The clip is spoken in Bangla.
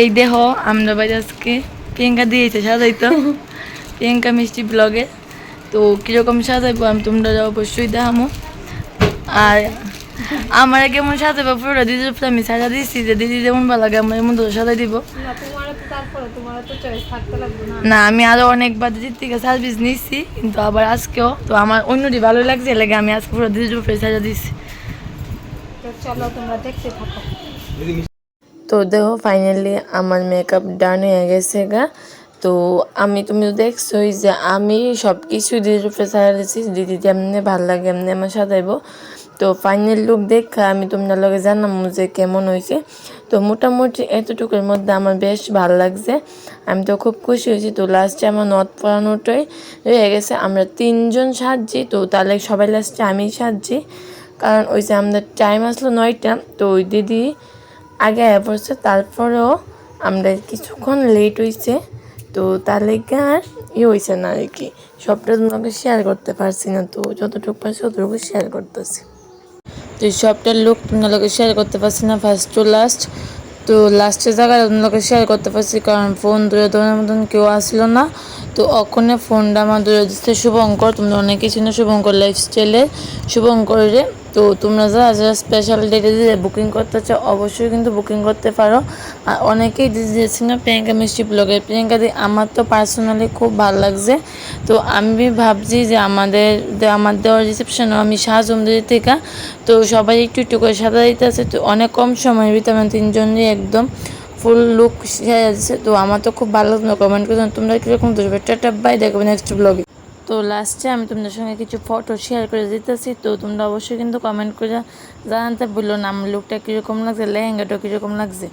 এই দেহ আমরা বাড়ি আজকে প্রিয়াঙ্কা দিয়েছে সাজাইতো প্রিয়াঙ্কা মিষ্টি ব্লগে। তো কীরকম সাজাইবো আমি তোমরা অবশ্যই দেখামো। আর আমার কেমন সাজাবো পুরো দিদির উপরে আমি সাজা দিয়েছি যে দিদি যেমন ভালো লাগে আমার এমন সাজাই দিব না। আমি আরো অনেকবার দিদির থেকে সার্ভিস নিয়েছি কিন্তু আবার আজকেও তো আমার অন্যটি ভালো লাগছে লাগে আমি আজকে পুরো দিদির উপরে সাজা দিয়েছি। চলো তোমরা দেখতে থাকো। তো দেখো ফাইনালি আমার মেকআপ ডান হয়ে গেছে গা। তো তুমি তো দেখছোই যে আমি সব কিছু দিদির উপরে সাজাইছি, দিদি যেমনি ভাল লাগে এমনি আমার সাজাইবো। তো ফাইনাল লুক দেখা আমি তোমার লগে জানাবো যে কেমন হয়েছে। তো মোটামুটি এতটুকুর মধ্যে আমার বেশ ভালো লাগছে, আমি তো খুব খুশি হয়েছি। তো লাস্টে আমার নথ পরানোটাই হয়ে গেছে, আমরা 3জন সাজছি। তো তাহলে সবাই লাস্টে আমি সাজছি, কারণ ওই যে আমাদের টাইম আসলো 9টা। তো ওই দিদি আগে পড়ছে, তারপরেও আমরা কিছুক্ষণ লেট হয়েছে। তো তার লেগে আর হয়েছে না আর কি, সবটা তোমাকে শেয়ার করতে পারছি না। তো যতটুকু পারছি ততটুকু শেয়ার করতেছি। তো সবটা লুক তোমাকে শেয়ার করতে পারছি না ফার্স্ট টু লাস্ট। তো লাস্টের জায়গায় তোমাকে শেয়ার করতে পারছি কারণ ফোন দূরে দৌড়ানোর মতন কেউ আসলো না। তো ওখানে ফোনটা আমার দূরে দিচ্ছে শুভঙ্কর, তোমরা অনেক কিছু না শুভঙ্কর লাইফস্টাইলে শুভঙ্করে। তো তোমরা যারা যারা স্পেশাল ডেটে দিয়ে বুকিং করতে চাও অবশ্যই কিন্তু বুকিং করতে পারো। আর অনেকেই দিয়েছি না প্রিয়াঙ্কা মিষ্টি ব্লগের প্রিয়াঙ্কা দি, আমার তো পার্সোনালি খুব ভালো লাগছে। তো আমি ভাবছি যে আমার দেওয়ার রিসেপশনেও আমি সাজুম দিদি থেকে। তো সবাই একটু একটু করে সাজা দিতে আছে। তো অনেক কম সময়ের ভিতরে আমার 3জনই একদম ফুল লুক সাজা দিচ্ছে। তো আমার তো খুব ভালো লাগলো, কমেন্ট করছো তোমরা কীরকম দেখবে। টাটা বাই, দেখবে নেক্সট ব্লগে। তো লাস্টে আমি তোমাদের সঙ্গে কিছু ফটো শেয়ার করে দিতেছি। তো তোমরা অবশ্যই কিন্তু কমেন্ট করে জানাতে ভুলো না আমার লুকটা কীরকম লাগছে, লেহেঙ্গাটা কীরকম লাগছে।